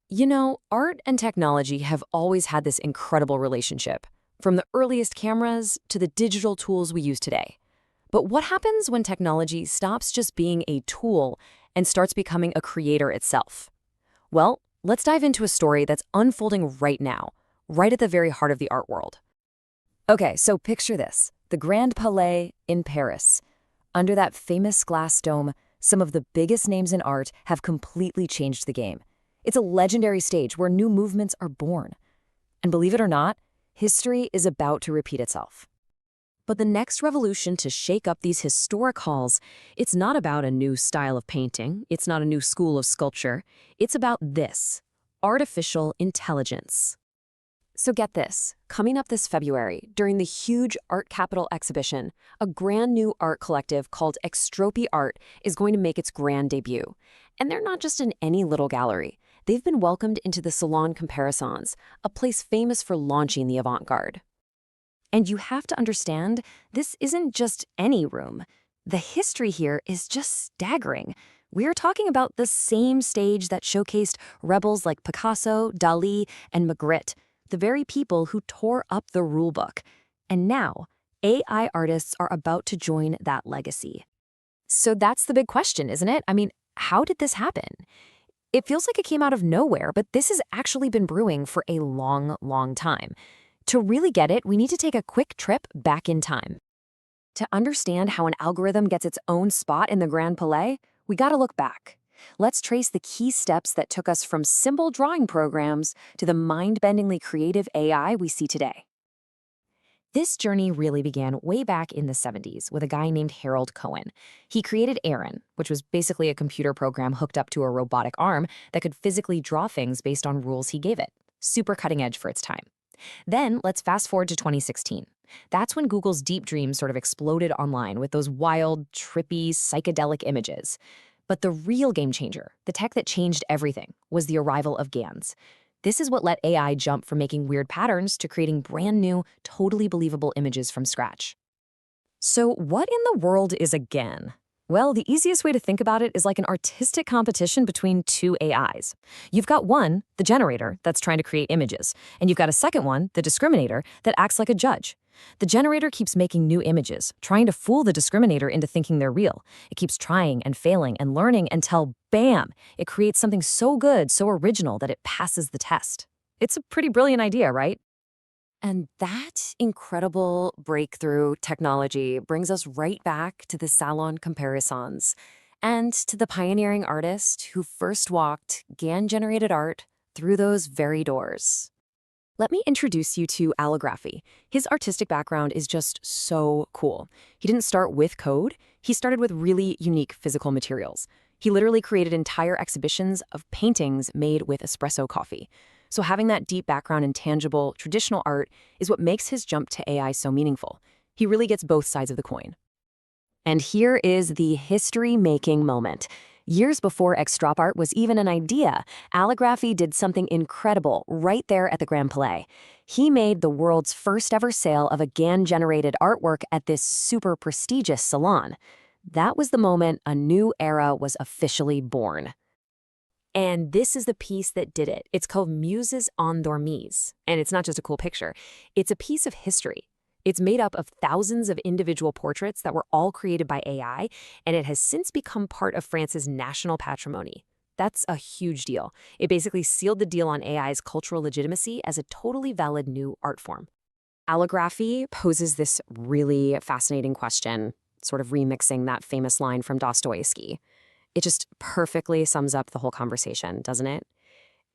You know, art and technology have always had this incredible relationship, from the earliest cameras to the digital tools we use today. But what happens when technology stops just being a tool and starts becoming a creator itself? Well, let's dive into a story that's unfolding right now, right at the very heart of the art world. Okay, so picture this, the Grand Palais in Paris. Under that famous glass dome, some of the biggest names in art have completely changed the game. It's a legendary stage where new movements are born. And believe it or not, history is about to repeat itself. But the next revolution to shake up these historic halls, it's not about a new style of painting, it's not a new school of sculpture, it's about this, artificial intelligence. So get this, coming up this February, during the huge Art Capital exhibition, a brand new art collective called ExtropART is going to make its grand debut. And they're not just in any little gallery. They've been welcomed into the Salon Comparaisons, a place famous for launching the avant-garde. And you have to understand, this isn't just any room. The history here is just staggering. We're talking about the same stage that showcased rebels like Picasso, Dali, and Magritte, the very people who tore up the rulebook. And now, AI artists are about to join that legacy. So that's the big question, isn't it? I mean, how did this happen? It feels like it came out of nowhere, but this has actually been brewing for a long, long time. To really get it, we need to take a quick trip back in time. To understand how an algorithm gets its own spot in the Grand Palais, we gotta look back. Let's trace the key steps that took us from simple drawing programs to the mind-bendingly creative AI we see today. This journey really began way back in the 70s with a guy named Harold Cohen. He created Aaron, which was basically a computer program hooked up to a robotic arm that could physically draw things based on rules he gave it. Super cutting edge for its time. Then let's fast forward to 2016. That's when Google's Deep Dream sort of exploded online with those wild, trippy, psychedelic images. But the real game changer, the tech that changed everything, was the arrival of GANs. This is what let AI jump from making weird patterns to creating brand new, totally believable images from scratch. So what in the world is a GAN? Well, the easiest way to think about it is like an artistic competition between two AIs. You've got one, the generator, that's trying to create images, and you've got a second one, the discriminator, that acts like a judge. The generator keeps making new images, trying to fool the discriminator into thinking they're real. It keeps trying and failing and learning until, bam, it creates something so good, so original that it passes the test. It's a pretty brilliant idea, right? And that incredible breakthrough technology brings us right back to the Salon Comparaisons and to the pioneering artist who first walked GAN-generated art through those very doors. Let me introduce you to Allography. His artistic background is just so cool. He didn't start with code, he started with really unique physical materials. He literally created entire exhibitions of paintings made with espresso coffee. So having that deep background in tangible, traditional art is what makes his jump to AI so meaningful. He really gets both sides of the coin. And here is the history-making moment. Years before ExtropART was even an idea, Allography did something incredible right there at the Grand Palais. He made the world's first ever sale of a GAN-generated artwork at this super prestigious salon. That was the moment a new era was officially born. And this is the piece that did it. It's called Muses Endormies. And it's not just a cool picture. It's a piece of history. It's made up of thousands of individual portraits that were all created by AI, and it has since become part of France's national patrimony. That's a huge deal. It basically sealed the deal on AI's cultural legitimacy as a totally valid new art form. Allography poses this really fascinating question, sort of remixing that famous line from Dostoevsky. It just perfectly sums up the whole conversation, doesn't it?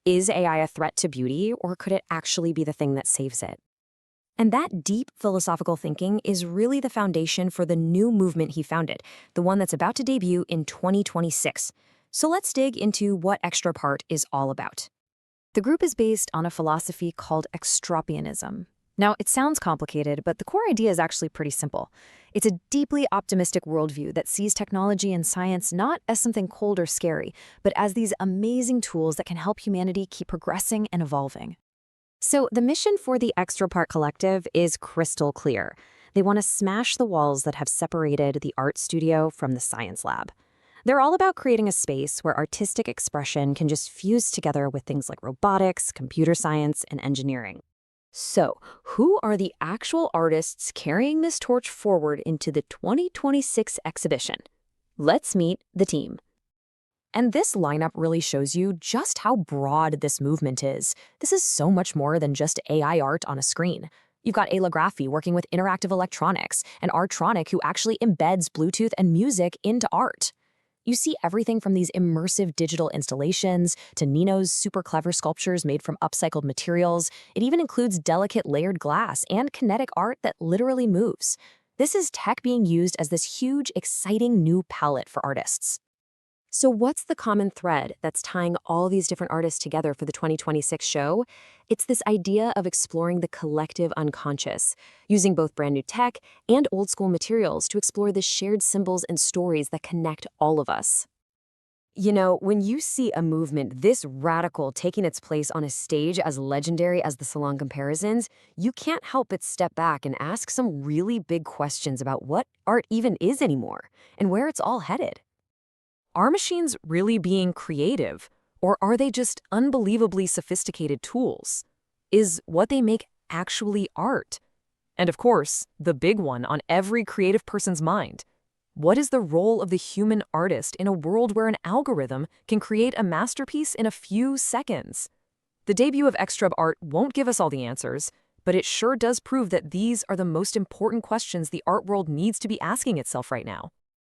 Is AI a threat to beauty, or could it actually be the thing that saves it? And that deep philosophical thinking is really the foundation for the new movement he founded, the one that's about to debut in 2026. So let's dig into what ExtropART is all about. The group is based on a philosophy called extropianism. Now, it sounds complicated, but the core idea is actually pretty simple. It's a deeply optimistic worldview that sees technology and science not as something cold or scary, but as these amazing tools that can help humanity keep progressing and evolving. So the mission for the ExtropART Collective is crystal clear. They want to smash the walls that have separated the art studio from the science lab. They're all about creating a space where artistic expression can just fuse together with things like robotics, computer science, and engineering. So, who are the actual artists carrying this torch forward into the 2026 exhibition? Let's meet the team. And this lineup really shows you just how broad this movement is. This is so much more than just AI art on a screen. You've got Ayla Graffi working with interactive electronics, and Artronic who actually embeds Bluetooth and music into art. You see everything from these immersive digital installations to Nino's super clever sculptures made from upcycled materials. It even includes delicate layered glass and kinetic art that literally moves. This is tech being used as this huge, exciting new palette for artists. So what's the common thread that's tying all these different artists together for the 2026 show? It's this idea of exploring the collective unconscious, using both brand new tech and old school materials to explore the shared symbols and stories that connect all of us. You know, when you see a movement this radical taking its place on a stage as legendary as the Salon Comparisons, you can't help but step back and ask some really big questions about what art even is anymore and where it's all headed. Are machines really being creative, or are they just unbelievably sophisticated tools? Is what they make actually art? And of course, the big one on every creative person's mind. What is the role of the human artist in a world where an algorithm can create a masterpiece in a few seconds? The debut of ExtropART won't give us all the answers, but it sure does prove that these are the most important questions the art world needs to be asking itself right now.